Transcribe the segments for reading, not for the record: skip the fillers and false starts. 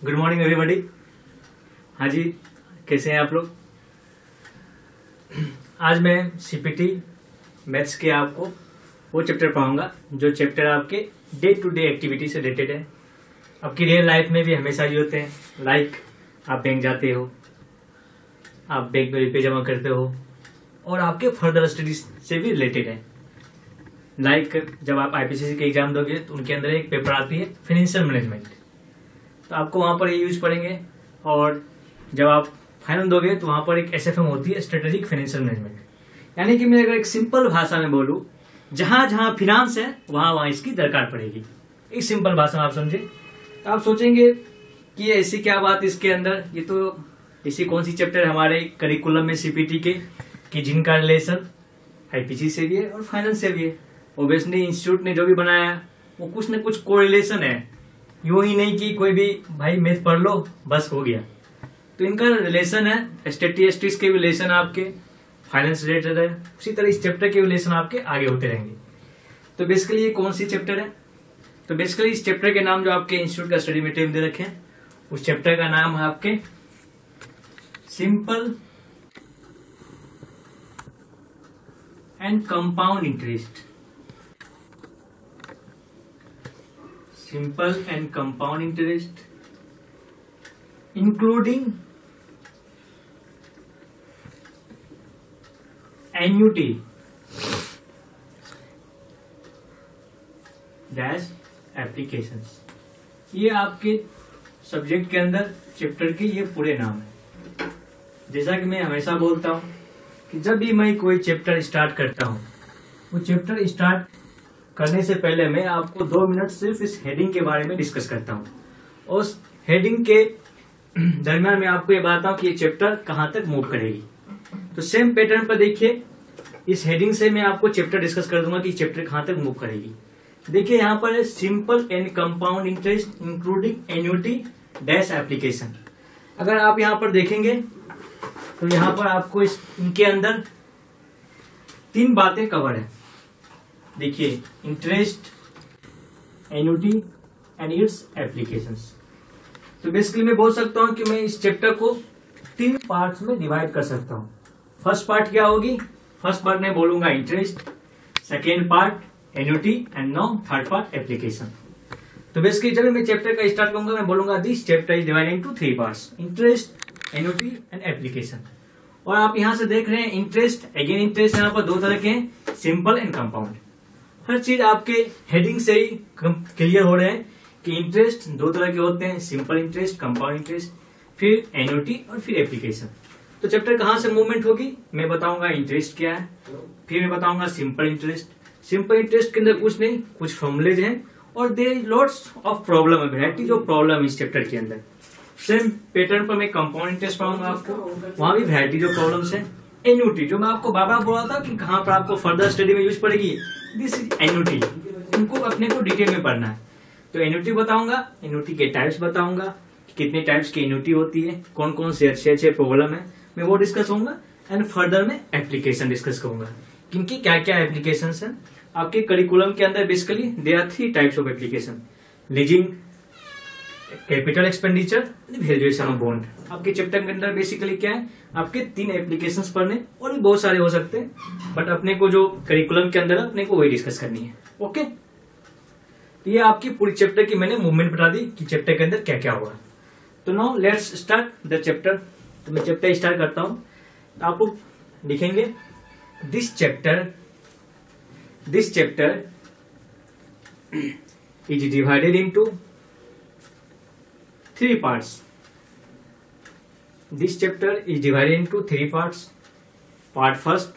Good morning everybody. हाँ जी, कैसे हैं आप लोग। आज मैं सीपीटी मैथ्स के आपको वो चैप्टर पढ़ाऊंगा जो चैप्टर आपके डे टू डे एक्टिविटी से रिलेटेड है। आपकी रियल लाइफ में भी हमेशा ये होते हैं। लाइक आप बैंक जाते हो, आप बैंक में रुपये जमा करते हो और आपके फर्दर स्टडीज से भी रिलेटेड है। लाइक जब आप आईपीसीसी के एग्जाम दोगे तो उनके अंदर एक पेपर आती है फाइनेंशियल मैनेजमेंट, तो आपको वहां पर ये यूज पढ़ेंगे। और जब आप फाइनल दोगे तो वहां पर एक एसएफएम होती है, स्ट्रेटेजिक फाइनेंशियल मैनेजमेंट। यानी कि मैं अगर एक सिंपल भाषा में बोलूं, जहां जहां फिनांस है वहां वहां इसकी दरकार पड़ेगी। एक सिंपल भाषा में आप समझे तो आप सोचेंगे कि ऐसी क्या बात इसके अंदर, ये तो ऐसी कौन सी चैप्टर हमारे करिकुलम में सीपीटी के कि जिनका रिलेशन आईपीसी से भी है और फाइनेंस से भी है। ओब्वियसली इंस्टीट्यूट ने जो भी बनाया वो कुछ न कुछ कोरिलेशन है, यूं ही नहीं कि कोई भी भाई मैथ पढ़ लो बस हो गया। तो इनका रिलेशन है, स्टैटिस्टिक्स के रिलेशन आपके फाइनेंस रिलेटेड है, उसी तरह इस चैप्टर के रिलेशन आपके आगे होते रहेंगे। तो बेसिकली ये कौन सी चैप्टर है, तो बेसिकली इस चैप्टर के नाम जो आपके इंस्टीट्यूट का स्टडी मटेरियल दे रखे हैं उस चैप्टर का नाम है आपके simple and compound interest. Simple and compound interest, including annuity dash applications। ये आपके सब्जेक्ट के अंदर चैप्टर के ये पूरे नाम है। जैसा कि मैं हमेशा बोलता हूँ कि जब भी मैं कोई चैप्टर स्टार्ट करता हूँ, वो चैप्टर स्टार्ट करने से पहले मैं आपको 2 मिनट सिर्फ इस हेडिंग के बारे में डिस्कस करता हूँ। और उस हेडिंग के दरमियान मैं आपको ये बताता हूँ कि ये चैप्टर कहाँ तक मूव करेगी। तो सेम पैटर्न पर देखिए, इस हेडिंग से मैं आपको चैप्टर डिस्कस कर दूंगा कि चैप्टर कहाँ तक मूव करेगी। देखिए यहाँ पर है simple and compound interest including annuity dash application. अगर आप यहाँ पर देखेंगे तो यहाँ पर आपको इनके अंदर 3 बातें कवर है। देखिए, interest, annuity and it's applications. तो बेसिकली मैं बोल सकता हूं कि मैं इस चैप्टर को 3 पार्ट्स में डिवाइड कर सकता हूं। फर्स्ट पार्ट क्या होगी, फर्स्ट पार्ट में बोलूंगा interest, second part annuity and now third part application. तो बेसिकली जब मैं चैप्टर का स्टार्ट करूंगा मैं बोलूंगा this chapter is divided into 3 parts, interest, annuity and application. और आप यहां से देख रहे हैं इंटरेस्ट, अगेन इंटरेस्ट यहाँ पर 2 तरह के हैं, सिंपल एंड कंपाउंड। हर चीज आपके हेडिंग से ही क्लियर हो रहे हैं कि इंटरेस्ट 2 तरह के होते हैं, सिंपल इंटरेस्ट, कंपाउंड इंटरेस्ट, फिर एन्युटी और फिर एप्लीकेशन। तो चैप्टर कहां से मूवमेंट होगी, मैं बताऊंगा इंटरेस्ट क्या है, फिर मैं बताऊंगा सिंपल इंटरेस्ट। सिंपल इंटरेस्ट के अंदर कुछ नहीं, कुछ फॉर्मूलेज हैं और देयर लॉट्स ऑफ प्रॉब्लम है, वैरायटी ऑफ प्रॉब्लम इस चैप्टर के अंदर। सेम पैटर्न पर मैं कंपाउंड इंटरेस्ट पढ़ाऊंगा आपको, वहां भी वैरायटी ऑफ प्रॉब्लम्स है। एन्युटी जो मैं आपको बार बार बोला था कि कहां पर आपको फर्दर स्टडी में यूज पड़ेगी, दिस इज एन्युटी, उनको अपने को डिटेल में पढ़ना है। तो एन्युटी बताऊंगा, एन्युटी के टाइप्स बताऊंगा कि कितने टाइप्स की एन्युटी होती है, कौन कौन से अच्छे प्रॉब्लम है, मैं वो डिस्कस होऊंगा। एंड फर्दर में एप्लीकेशन डिस्कस करूंगा, किनकी क्या क्या एप्लीकेशन है आपके करिकुलम के अंदर। Basically there are 3 types of application, leasing, capital expenditure, valuation of bond. आपके चैप्टर के अंदर बेसिकली क्या है, आपके 3 एप्लीकेशंस पढ़ने, और भी बहुत सारे हो सकते हैं, बट अपने को जो करिकुलम के अंदर अपने को वही डिस्कस करनी है। ओके, ये आपकी पूरी चैप्टर की मैंने मूवमेंट बता दी कि चैप्टर के अंदर क्या क्या होगा। तो now let's start the chapter. तो मैं चैप्टर स्टार्ट करता हूं, तो आप लोग लिखेंगे this chapter is divided into 3 parts. This chapter is divided into 3 parts. Part first,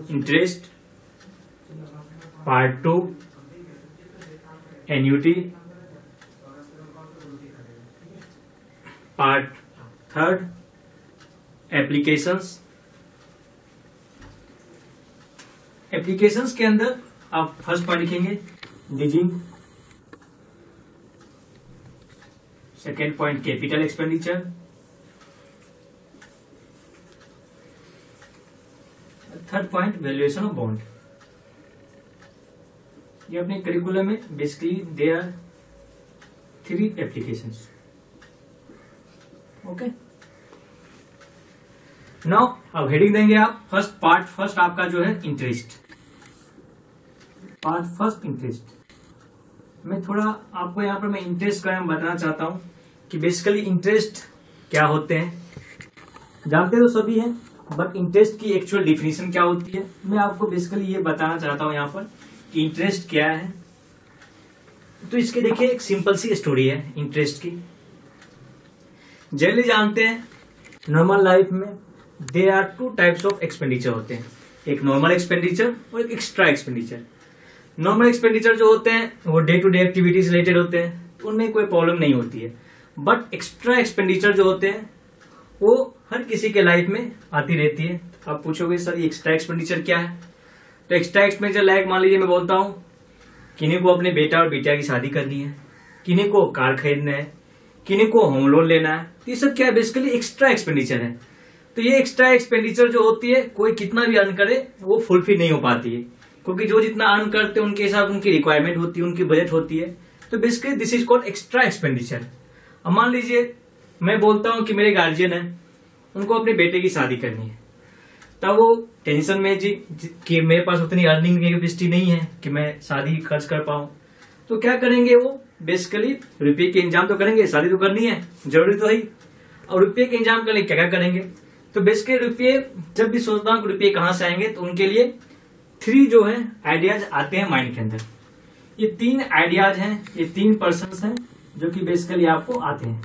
interest. Part 2, annuity. Part third, applications. Applications के अंदर आप फर्स्ट पार्ट लिखेंगे leasing, second point capital expenditure, third point valuation of bond. ये अपने curriculum में basically they are 3 applications. Okay, now अब heading देंगे आप पार्ट फर्स्ट आपका जो है इंटरेस्ट, पार्ट फर्स्ट इंटरेस्ट। मैं थोड़ा आपको यहाँ पर मैं इंटरेस्ट का बताना चाहता हूँ कि बेसिकली इंटरेस्ट क्या होते हैं, जानते तो सभी हैं, बट इंटरेस्ट की एक्चुअल डिफिनीशन क्या होती है मैं आपको बेसिकली ये बताना चाहता हूँ यहाँ पर कि इंटरेस्ट क्या है। तो इसके देखिए एक सिंपल सी स्टोरी है इंटरेस्ट की। जनरली जानते हैं नॉर्मल लाइफ में there are 2 types of expenditure होते हैं, एक नॉर्मल एक्सपेंडिचर और एक एक्स्ट्रा एक्सपेंडिचर। नॉर्मल एक्सपेंडिचर जो होते हैं वो day to day activities related होते हैं, तो उनमें कोई प्रॉब्लम नहीं होती है। बट एक्स्ट्रा एक्सपेंडिचर जो होते हैं वो हर किसी के लाइफ में आती रहती है। आप पूछोगे सर ये एक्स्ट्रा एक्सपेंडिचर क्या है, तो एक्स्ट्रा एक्सपेंडिचर लाइक मान लीजिए मैं बोलता हूँ किन्हीं को अपने बेटा और बेटिया की शादी करनी है, किन्हीं को कार खरीदना है, किन्हीं को होम लोन लेना है, तो ये सब क्या है बेसिकली एक्स्ट्रा एक्सपेंडिचर है। तो ये एक्स्ट्रा एक्सपेंडिचर जो होती है कोई कितना भी अर्न करे वो फुलफिल नहीं हो पाती है, क्योंकि जो जितना अर्न करते हैं उनके हिसाब उनकी रिक्वायरमेंट होती है, उनकी बजट होती है। तो basically this is called extra expenditure. अब मान लीजिए मैं बोलता हूँ कि मेरे गार्जियन है, उनको अपने बेटे की शादी करनी है, तब वो टेंशन में जी कि मेरे पास उतनी अर्निंग कैपेसिटी नहीं है कि मैं शादी खर्च कर पाऊं। तो क्या करेंगे वो बेसिकली रुपये के इंतजाम तो करेंगे, शादी तो करनी है जरूरी तो है, और रुपये के इंतजाम करने क्या क्या करेंगे। तो बेसिकली रुपये जब भी सोचता हूँ रुपये कहाँ से आएंगे तो उनके लिए 3 जो है आइडियाज आते हैं माइंड के अंदर। ये 3 आइडियाज हैं, ये 3 पर्सन्स हैं जो कि बेसिकली आपको आते हैं।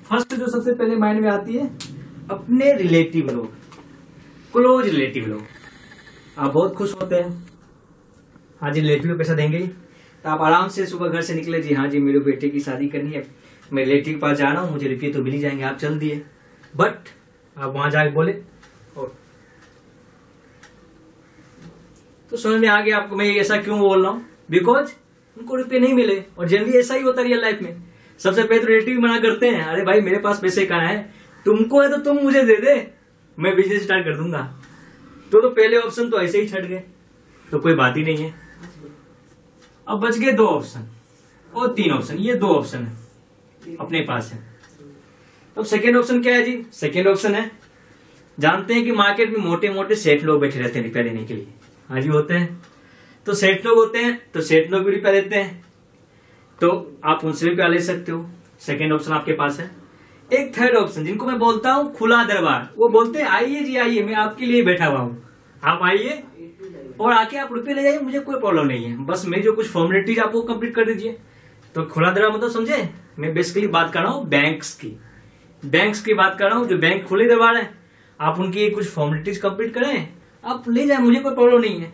फर्स्ट जो सबसे पहले माइंड में आती है अपने रिलेटिव लोग, क्लोज रिलेटिव लोग। आप बहुत खुश होते हैं, हाँ जी रिलेटिव को पैसा देंगे, तो आप आराम से सुबह घर से निकले, जी हाँ जी मेरे बेटे की शादी करनी है, मैं रिलेटिव के पास जा रहा हूँ, मुझे रुपये तो मिल ही जाएंगे, आप चल दिए। बट आप वहां जाके बोले और तो समझ में आ गया आपको मैं ऐसा क्यों बोल रहा हूँ, बिकॉज उनको रुपये नहीं मिले। और जनरली ऐसा ही होता है रियल लाइफ में, सबसे पहले तो रिलेटिव मना करते हैं, अरे भाई मेरे पास पैसे कहाँ है, तुमको है तो तुम मुझे दे दे, मैं बिजनेस स्टार्ट कर दूंगा। तो पहले ऑप्शन तो ऐसे ही छट गए, तो कोई बात ही नहीं है। अब बच गए 2 ऑप्शन और 3 ऑप्शन, ये 2 ऑप्शन है अपने पास है। तो सेकेंड ऑप्शन क्या है जी, सेकेंड ऑप्शन है जानते हैं कि मार्केट में मोटे मोटे सेठ लोग बैठे रहते हैं रुपया लेने के लिए, हाँ जी होते हैं। तो सेठ लोग होते हैं, तो सेठ लोग भी रुपया देते हैं, तो आप उनसे रुपया ले सकते हो, सेकेंड ऑप्शन आपके पास है। एक थर्ड ऑप्शन जिनको मैं बोलता हूँ खुला दरबार, वो बोलते हैं आइए जी आइए, मैं आपके लिए बैठा हुआ हूँ, आप आइए और आके आप रुपये ले जाइए, मुझे कोई प्रॉब्लम नहीं है, बस मैं जो कुछ फॉर्मेलिटीज आपको कंप्लीट कर दीजिए। तो खुला दरबार मतलब समझे, मैं बेसिकली बात कर रहा हूँ बैंक्स की बात कर रहा हूँ, जो बैंक खुले दरबार है, आप उनकी कुछ फॉर्मेलिटीज कंप्लीट करें, आप ले जाए, मुझे कोई प्रॉब्लम नहीं है।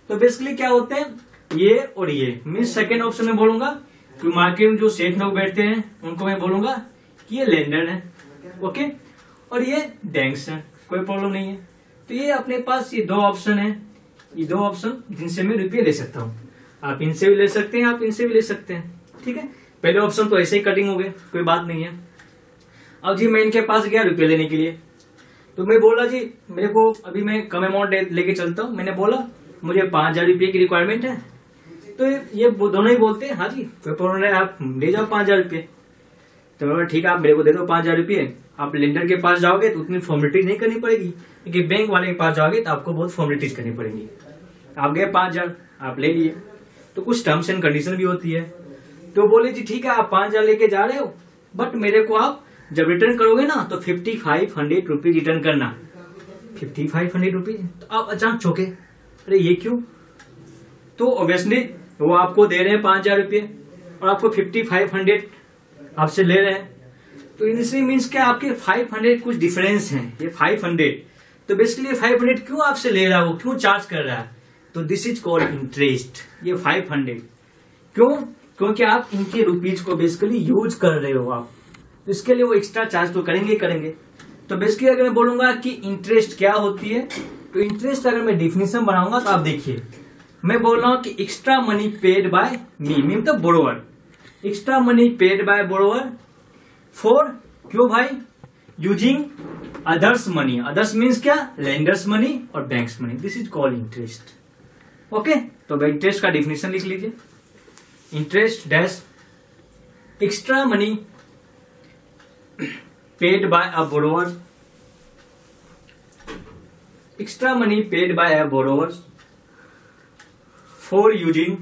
तो बेसिकली क्या होते हैं ये और ये, मैं सेकेंड ऑप्शन में बोलूंगा कि मार्केट में जो सेठ लोग बैठते हैं उनको मैं बोलूंगा कि ये लेंडर है, ओके, और ये बैंक्स है, कोई प्रॉब्लम नहीं है। तो ये अपने पास ये 2 ऑप्शन है, ये 2 ऑप्शन जिनसे मैं रुपये ले सकता हूँ। आप इनसे भी ले सकते हैं, आप इनसे भी ले सकते हैं, ठीक है। पहले ऑप्शन तो ऐसे ही कटिंग हो गए, कोई बात नहीं है। अब जी मैं इनके पास गया रुपये लेने के लिए, तो मैं बोला जी मेरे को अभी मैं कम अमाउंट लेके चलता हूँ, मैंने बोला मुझे 5,000 रुपये की रिक्वायरमेंट है। तो ये दोनों ही बोलते हैं हाँ जी कोई प्रॉब्लम नहीं, आप ले जाओ 5,000 रुपये। तो मैं ठीक है आप मेरे को दे दो 5,000 रुपये, आप लेंडर के पास जाओगे तो उतनी फॉर्मेलिटीज नहीं करनी पड़ेगी, लेकिन बैंक वाले के पास जाओगे तो आपको बहुत फॉर्मेलिटीज करनी पड़ेगी। आप गए 5,000 आप ले लिए, तो कुछ टर्म्स एंड कंडीशन भी होती है। तो बोले जी ठीक है आप 5,000 लेके जा रहे हो, बट मेरे को आप जब रिटर्न करोगे ना तो 5,500 रुपीज रिटर्न करना। 5,500 रुपीज, तो आप अचानक चौके, अरे ये क्यों? तो ऑब्वियसली वो आपको दे रहे हैं 5,000 रुपये और आपको 5,500 आपसे ले रहे हैं, तो इनिशियली मीन्स क्या आपके 500 कुछ डिफरेंस है, ये 500। तो बेसिकली 500 क्यों आपसे ले रहा है, वो क्यों चार्ज कर रहा है? तो दिस इज कॉल्ड इंटरेस्ट। ये 500 क्यों? क्योंकि आप इनके रुपीज को बेसिकली यूज कर रहे हो आप, तो इसके लिए वो एक्स्ट्रा चार्ज तो करेंगे ही करेंगे। तो बेसिकली अगर मैं बोलूंगा कि इंटरेस्ट क्या होती है, तो इंटरेस्ट अगर मैं डिफिनेशन बनाऊंगा तो आप देखिए मैं बोल रहा हूं कि एक्स्ट्रा मनी पेड बाय मी मतलब borrower, extra money paid by borrower for क्यों भाई using others money. Others means क्या? लेंडर्स मनी और banks money. This is called interest. Okay, तो इंटरेस्ट का डिफिनेशन लिख लीजिए। Interest dash extra money paid by a borrower, extra money paid by a borrowers for using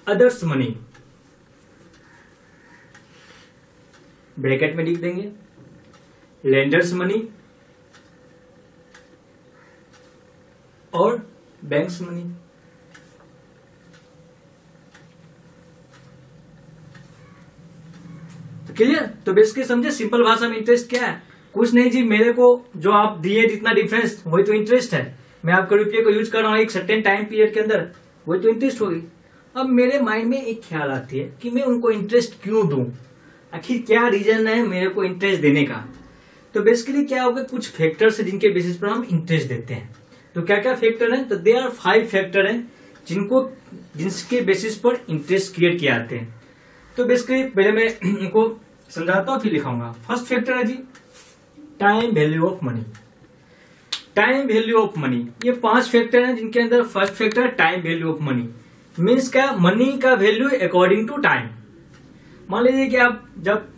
others money, bracket में लिख देंगे lenders money और banks money. Clear? तो basically समझे सिंपल भाषा में इंटरेस्ट क्या है? कुछ नहीं जी, मेरे को जो आप दिए जितना डिफरेंस वही तो इंटरेस्ट है। मैं आपके रुपये को यूज कर रहा हूँ एक सर्टेन टाइम पीरियड के अंदर, वही तो इंटरेस्ट होगी। अब मेरे माइंड में एक ख्याल आती है कि मैं उनको इंटरेस्ट क्यों दूं, आखिर क्या रीजन है मेरे को इंटरेस्ट देने का। तो बेसिकली क्या होगा, कुछ फैक्टर्स है जिनके बेसिस पर हम इंटरेस्ट देते हैं। तो क्या क्या फैक्टर है? तो दे आर 5 फैक्टर हैं जिनके बेसिस पर इंटरेस्ट क्रिएट किए जाते हैं। तो बेसिकली पहले मैं इनको समझाता हूँ फिर लिखाऊंगा। फर्स्ट फैक्टर है जी time value of money. Time value of money, ये 5 फैक्टर हैं जिनके अंदर first factor time value of money. Means क्या, मनी का वैल्यू अकॉर्डिंग टू टाइम। मान लीजिए कि आप जब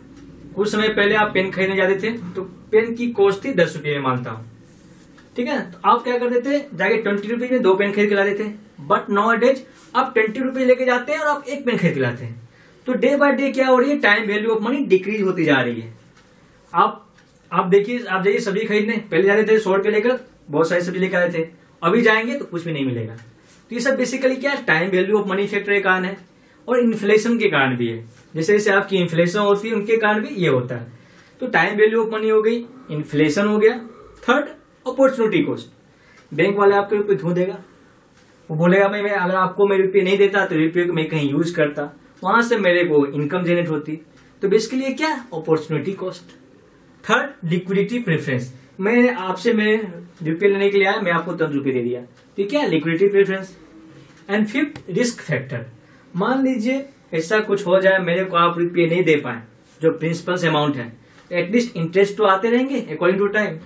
कुछ समय पहले आप पेन खरीदने जाते थे तो पेन की कॉस्ट थी 10 रुपये, मानता हूं, ठीक है। तो आप क्या करते थे, जाके 20 रुपीज में 2 पेन खरीद के लाते थे। बट नाउ डेज आप 20 रुपीज लेके जाते हैं और आप 1 पेन खरीद के लाते हैं। तो डे बाय डे क्या हो रही है, time value of money decrease होती जा रही है। आप देखिए, आप जाइए सब्जी खरीदने, पहले जाते थे 100 रुपए लेकर बहुत सारी सब्जी लेकर आए थे, अभी जाएंगे तो कुछ भी नहीं मिलेगा। तो ये सब बेसिकली क्या है, time value of money factor के कारण है और इन्फ्लेशन के कारण भी है। जैसे जैसे आपकी इन्फ्लेशन होती है उनके कारण भी ये होता है। तो टाइम वैल्यू ऑफ मनी हो गई, इन्फ्लेशन हो गया। Third opportunity cost. बैंक वाले आपके रुपये क्यों देगा, वो बोलेगा भाई मैं अगर आपको मैं रुपये नहीं देता तो रुपये को मैं कहीं यूज करता, वहां से मेरे को इनकम जनरेट होती। तो बेसिकली क्या, opportunity cost. Third liquidity preference. मैं आपसे मैं रुपये लेने के लिए आया, मैं आपको 10 रुपये दे दिया, ठीक है, liquidity preference. And fifth risk factor. मान लीजिए ऐसा कुछ हो जाए, मेरे को आप रुपये नहीं दे पाए, जो प्रिंसिपल अमाउंट है, एटलीस्ट इंटरेस्ट तो आते रहेंगे अकॉर्डिंग टू टाइम।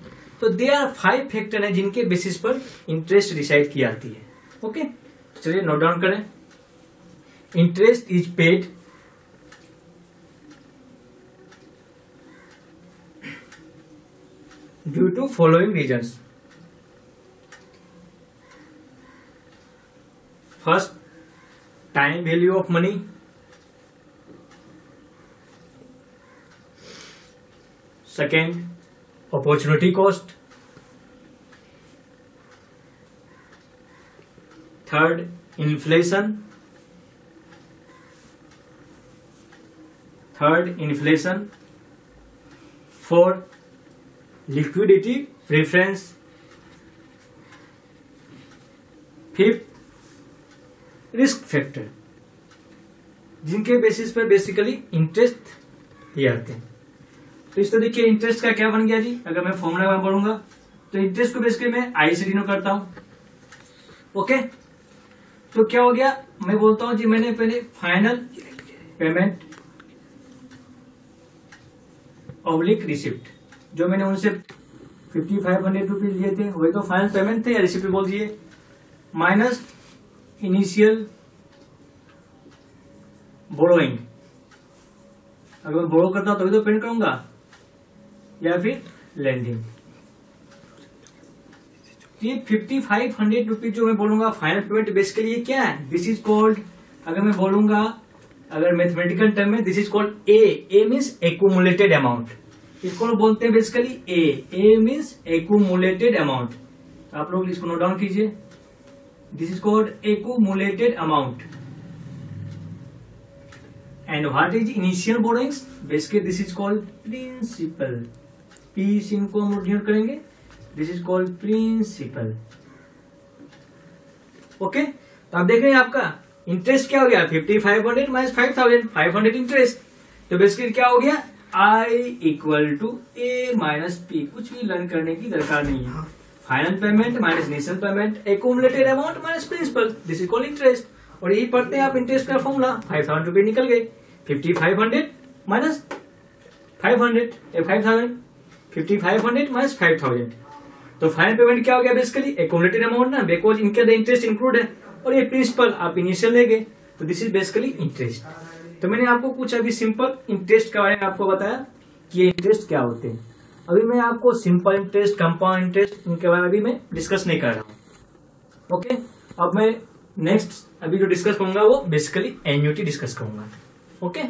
तो दे आर 5 फैक्टर है जिनके बेसिस पर इंटरेस्ट डिसाइड की जाती है। ओके, तो चलिए नोट डाउन करें। Interest is paid due to following reasons. First, time value of money. Second, opportunity cost. Third, inflation. Fourth, liquidity preference. Fifth, risk factor, जिनके बेसिस पर बेसिकली इंटरेस्ट दिए जाते हैं। तो इस तरीके इंटरेस्ट का क्या बन गया जी, अगर मैं फॉर्मूला में पढ़ूंगा तो इंटरेस्ट को बेसिकली मैं आई से डिनोट करता हूं। ओके, तो क्या हो गया, मैं बोलता हूं जी मैंने पहले फाइनल पेमेंट ऑब्लिक रिसिप्ट, जो मैंने उनसे 5500 रुपीज लिए थे वही तो फाइनल पेमेंट थे या रिसिप्ट बोल दिए, माइनस इनिशियल बोरोइंग। अगर मैं बोरो करता हूं तभी तो पेमेंट करूंगा, या फिर लेंडिंग। ये 5500 रुपीज जो मैं बोलूंगा फाइनल पेमेंट, बेसिकली ये क्या है, दिस इज कॉल्ड, अगर मैं बोलूंगा अगर मैथमेटिकल टर्म में, this is called A means accumulated amount. इसको बोलते हैं basically A means accumulated amount. आप लोग इसको नोट डाउन कीजिए, this is called accumulated amount. And what is initial borrowings, basically this is called principal. P से इनको हम नोट करेंगे, this is called principal. Okay, तो आप देख रहे हैं आपका इंटरेस्ट क्या हो गया, 5500 माइनस 5500 इंटरेस्ट। तो बेसिकली क्या हो गया, I equal to A minus P. कुछ भी लर्न करने की दरकार नहीं है। Final payment minus initial payment, accumulated amount minus principal, this is called interest. और यही पढ़ते हैं आप इंटरेस्ट का फॉर्मूला, 5000 रुपए निकल गए, 5500 माइनस 500 5000, 5500 माइनस 5000। तो फाइनल पेमेंट क्या हो गया, बेसिकली एक्यूमुलेटेड अमाउंट ना, बिकॉज इनके अंदर इंटरेस्ट इंक्लूड है, और ये प्रिंसिपल आप इनिशियल ले गए, तो दिस इज बेसिकली इंटरेस्ट। तो मैंने आपको कुछ अभी सिंपल इंटरेस्ट के बारे में आपको बताया कि ये इंटरेस्ट क्या होते हैं। अभी मैं आपको सिंपल इंटरेस्ट, कंपाउंड इंटरेस्ट, इनके बारे में अभी मैं डिस्कस नहीं कर रहा हूँ। ओके, अब मैं नेक्स्ट अभी जो डिस्कस करूंगा वो बेसिकली एन्युटी डिस्कस करूंगा। ओके,